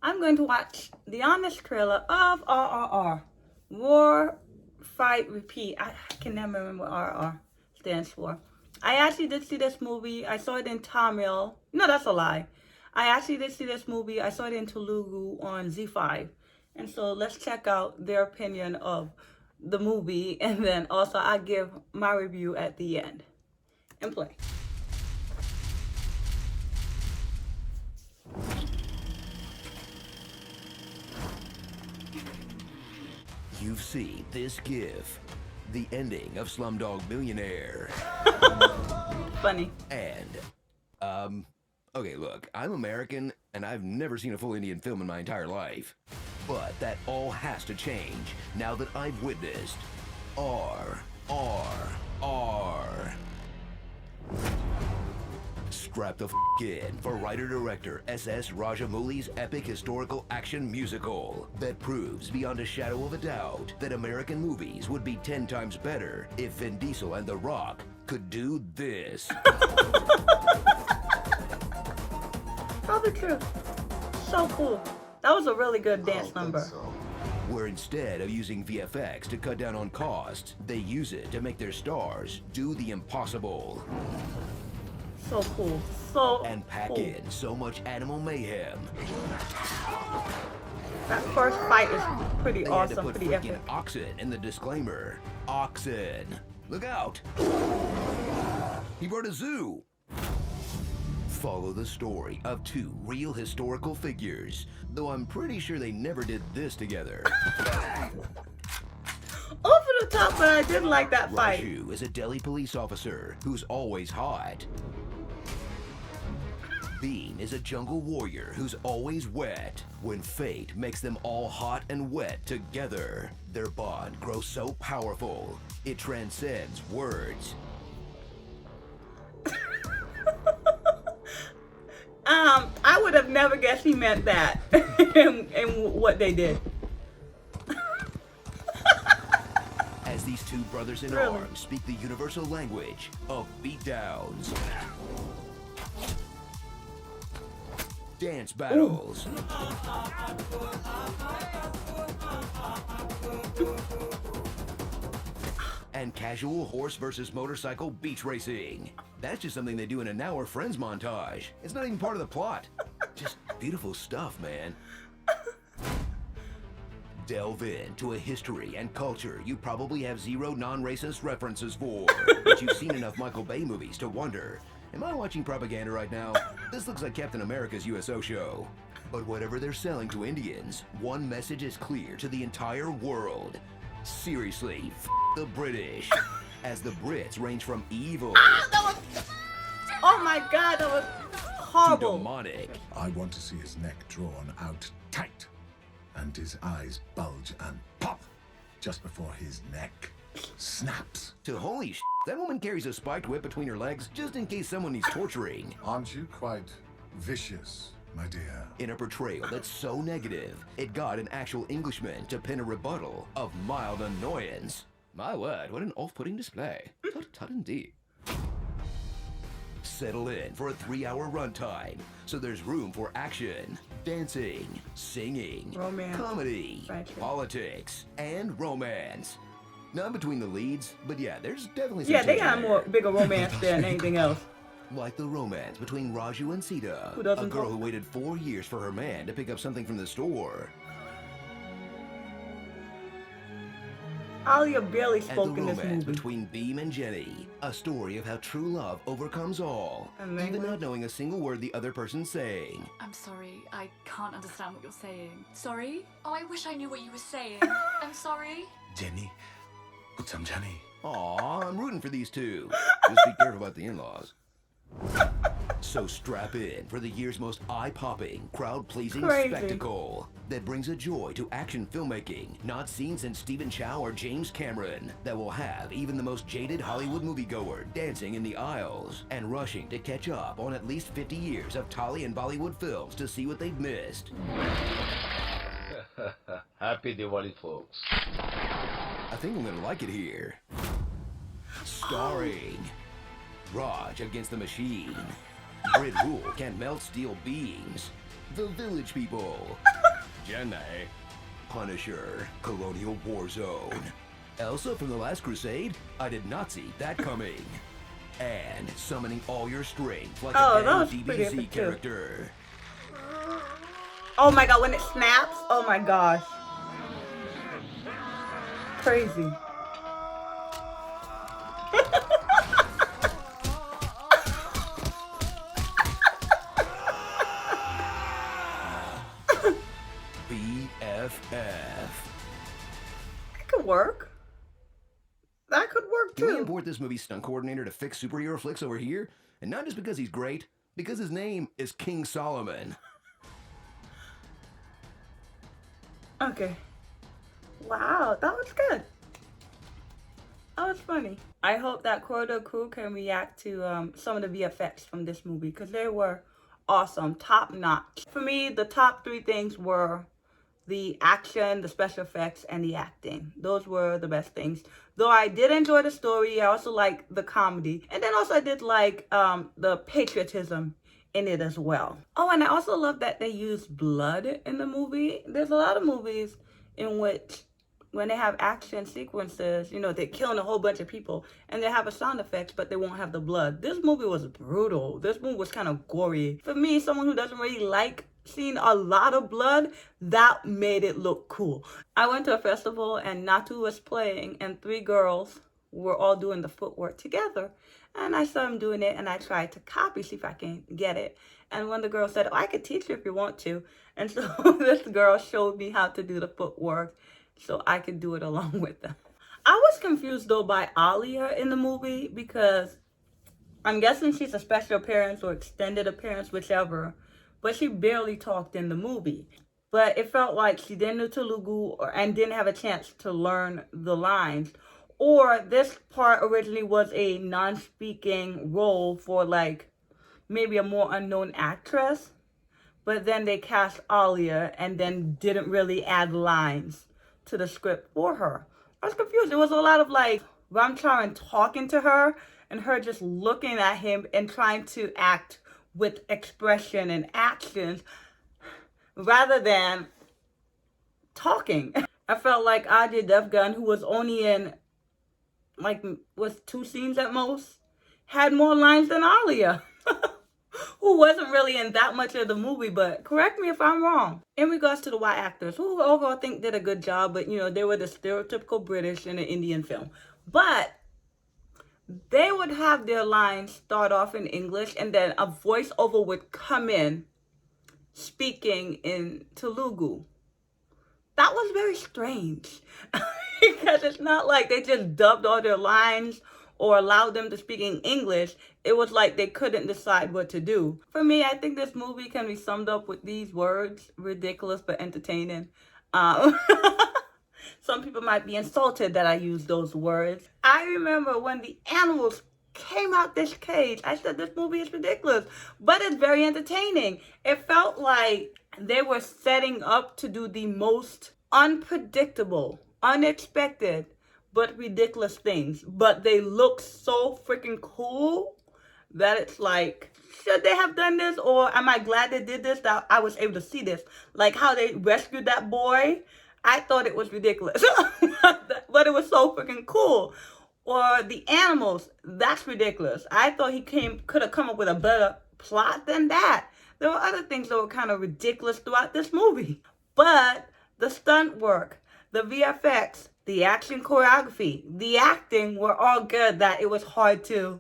I'm going to watch the honest trailer of RRR. War, Fight, Repeat. I can never remember what RRR stands for. I actually did see this movie. I saw it in Tamil. No, that's a lie. I actually did see this movie. I saw it in Telugu on Z5. And so let's check out their opinion of the movie. And then also I give my review at the end. And play. You've seen this gif, the ending of Slumdog Millionaire. Funny. Okay, look, I'm American and I've never seen a full Indian film in my entire life. But that all has to change now that I've witnessed RRR. Strap the in for writer-director S.S. Rajamouli's epic historical action musical that proves beyond a shadow of a doubt that American movies would be 10 times better if Vin Diesel and The Rock could do this. Probably true. So cool. That was a really good dance number. Where instead of using VFX to cut down on costs, they use it to make their stars do the impossible. So cool. So and pack cool. in so much animal mayhem. That first fight is pretty They awesome, had to put pretty freaking epic. oxen in the disclaimer. Oxen. Look out. He brought a zoo. Follow the story of two real historical figures, though I'm pretty sure they never did this together. Over the top, but I did like that fight. Raju is a Delhi police officer who's always hot. Bean is a jungle warrior who's always wet. When fate makes them all hot and wet together, their bond grows so powerful, it transcends words. I would have never guessed he meant that in what they did. As these two brothers in Really? arms speak the universal language of beatdowns, dance battles, and casual horse versus motorcycle beach racing. That's just something they do in a Now We're Friends montage. It's not even part of the plot. Just beautiful stuff, man. Delve into a history and culture you probably have zero non-racist references for, but you've seen enough Michael Bay movies to wonder, am I watching propaganda right now? This looks like Captain America's USO show. But whatever they're selling to Indians, one message is clear to the entire world. Seriously, the British. As the Brits range from evil Oh my god, that was to horrible. demonic. I want to see his neck drawn out tight and his eyes bulge and pop just before his neck snaps. To holy that woman carries a spiked whip between her legs just in case someone needs torturing. Aren't you quite vicious, my dear? In a portrayal that's so negative, it got an actual Englishman to pen a rebuttal of mild annoyance. My word, what an off-putting display. Tut indeed. Settle in for a 3-hour runtime, so there's room for action, dancing, singing, Romance. comedy, Friendship. politics, and romance. Not between the leads, but yeah, there's definitely some Yeah, they tension got there. more bigger romance than anything else. Like the romance between Raju and Sita, Who a doesn't girl talk? who waited 4 years for her man to pick up something from the store. Alia barely And the spoke in this romance movie. between Beam and Jenny, a story of how true love overcomes all, And even language. not knowing a single word the other person's saying. I'm sorry, I can't understand what you're saying. Sorry? Oh, I wish I knew what you were saying. I'm sorry. Jenny, Utsam Jenny. Aw, I'm rooting for these two. Just be careful about the in-laws. So strap in for the year's most eye-popping, crowd-pleasing Crazy. spectacle that brings a joy to action filmmaking not seen since Stephen Chow or James Cameron, that will have even the most jaded Hollywood moviegoer dancing in the aisles and rushing to catch up on at least 50 years of Tolly and Bollywood films to see what they've missed. Happy Diwali, folks. I think I'm gonna like it here. Starring Raj against the Machine. Grid Rule can melt steel beams. The Village People. Jenny. Punisher, Colonial War Zone. Elsa from The Last Crusade? I did not see that coming. And summoning all your strength like Oh, a that was damn pretty DBZ epic too. character. Oh my god, when it snaps, oh my gosh. Crazy. BFF. That could work. That could work Can we too. import this movie's stunt coordinator to fix superhero flicks over here? And not just because he's great, because his name is King Solomon. Okay. Wow, that was good. That was funny. I hope that Corridor Crew can react to some of the VFX from this movie because they were awesome, top notch. For me, the top three things were the action, the special effects, and the acting. Those were the best things. Though I did enjoy the story, I also liked the comedy. And then also I did like the patriotism in it as well. Oh, and I also love that they used blood in the movie. There's a lot of movies in which when they have action sequences, you know, they're killing a whole bunch of people and they have a sound effects, but they won't have the blood. This movie was brutal. This movie was kind of gory. For me, someone who doesn't really like seeing a lot of blood, that made it look cool. I went to a festival and Natu was playing and three girls were all doing the footwork together. And I saw them doing it and I tried to copy, see if I can get it. And one of the girls said, oh, I could teach you if you want to. And so this girl showed me how to do the footwork so I could do it along with them. I was confused though by Alia in the movie because I'm guessing she's a special appearance or extended appearance, whichever, but she barely talked in the movie. But it felt like she didn't know Telugu and didn't have a chance to learn the lines. Or this part originally was a non-speaking role for like maybe a more unknown actress, but then they cast Alia and then didn't really add lines to the script for her. I was confused. It was a lot of like Charan talking to her and her just looking at him and trying to act with expression and actions rather than talking. I felt like Ajay Devgan, who was only in like was 2 scenes at most, had more lines than Alia. Who wasn't really in that much of the movie, but correct me if I'm wrong. In regards to the white actors, who overall think did a good job, but you know, they were the stereotypical British in an Indian film. But they would have their lines start off in English and then a voiceover would come in speaking in Telugu. That was very strange because it's not like they just dubbed all their lines or allowed them to speak in English. It was like they couldn't decide what to do. For me, I think this movie can be summed up with these words: ridiculous but entertaining. Some people might be insulted that I use those words. I remember when the animals came out this cage, I said this movie is ridiculous, but it's very entertaining. It felt like they were setting up to do the most unpredictable, unexpected, but ridiculous things. But they look so freaking cool that it's like, should they have done this? Or am I glad they did this, that I was able to see this? Like how they rescued that boy. I thought it was ridiculous, but it was so freaking cool. Or the animals, that's ridiculous. I thought he could have come up with a better plot than that. There were other things that were kind of ridiculous throughout this movie. But the stunt work, the VFX, the action choreography, the acting were all good that it was hard to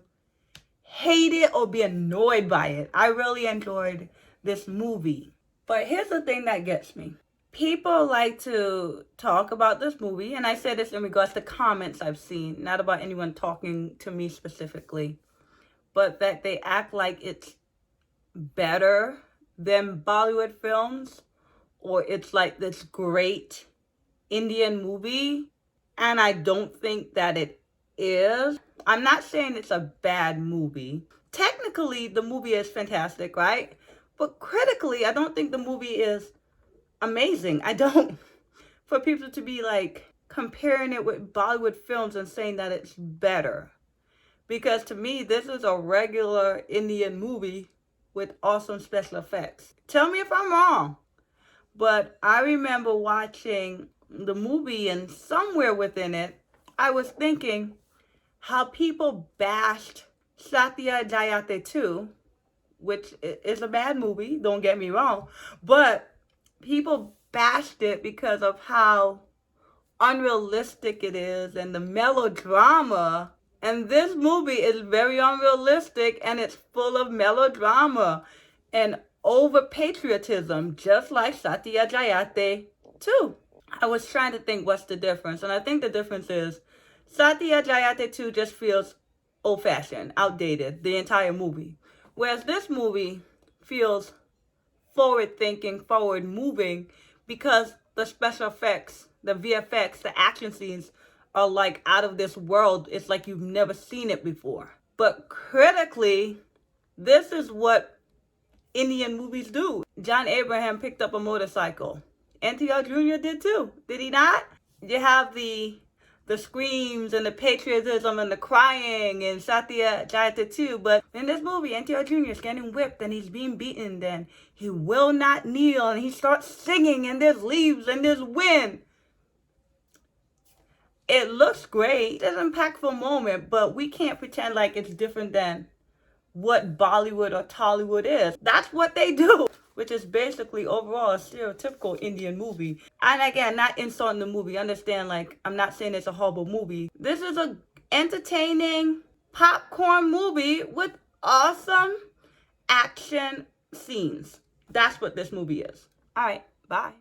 hate it or be annoyed by it. I really enjoyed this movie. But here's the thing that gets me. People like to talk about this movie, and I say this in regards to comments I've seen, not about anyone talking to me specifically, but that they act like it's better than Bollywood films, or it's like this great Indian movie, and I don't think that it is. I'm not saying it's a bad movie. Technically, the movie is fantastic, right? But critically, I don't think the movie is amazing. I don't. For people to be like comparing it with Bollywood films and saying that it's better. Because to me, this is a regular Indian movie with awesome special effects. Tell me if I'm wrong, but I remember watching the movie, and somewhere within it, I was thinking how people bashed Satya Jayate 2, which is a bad movie, don't get me wrong, but people bashed it because of how unrealistic it is and the melodrama. And this movie is very unrealistic, and it's full of melodrama and over patriotism, just like Satya Jayate 2. I was trying to think what's the difference, and I think the difference is Satya Jayate 2 just feels old-fashioned, outdated, the entire movie. Whereas this movie feels forward-thinking, forward-moving, because the special effects, the VFX, the action scenes are like out of this world. It's like you've never seen it before. But critically, this is what Indian movies do. John Abraham picked up a motorcycle. NTR Jr. did too, did he not? You have the screams and the patriotism and the crying in Satya Jayate 2, but in this movie, NTR Jr. is getting whipped and he's being beaten, then he will not kneel, and he starts singing, and there's leaves and there's wind. It looks great. It's an impactful moment, but we can't pretend like it's different than what Bollywood or Tollywood is. That's what they do, which is basically overall a stereotypical Indian movie. And again, not insulting the movie. Understand, like, I'm not saying it's a horrible movie. This is a entertaining popcorn movie with awesome action scenes. That's what this movie is. All right, bye.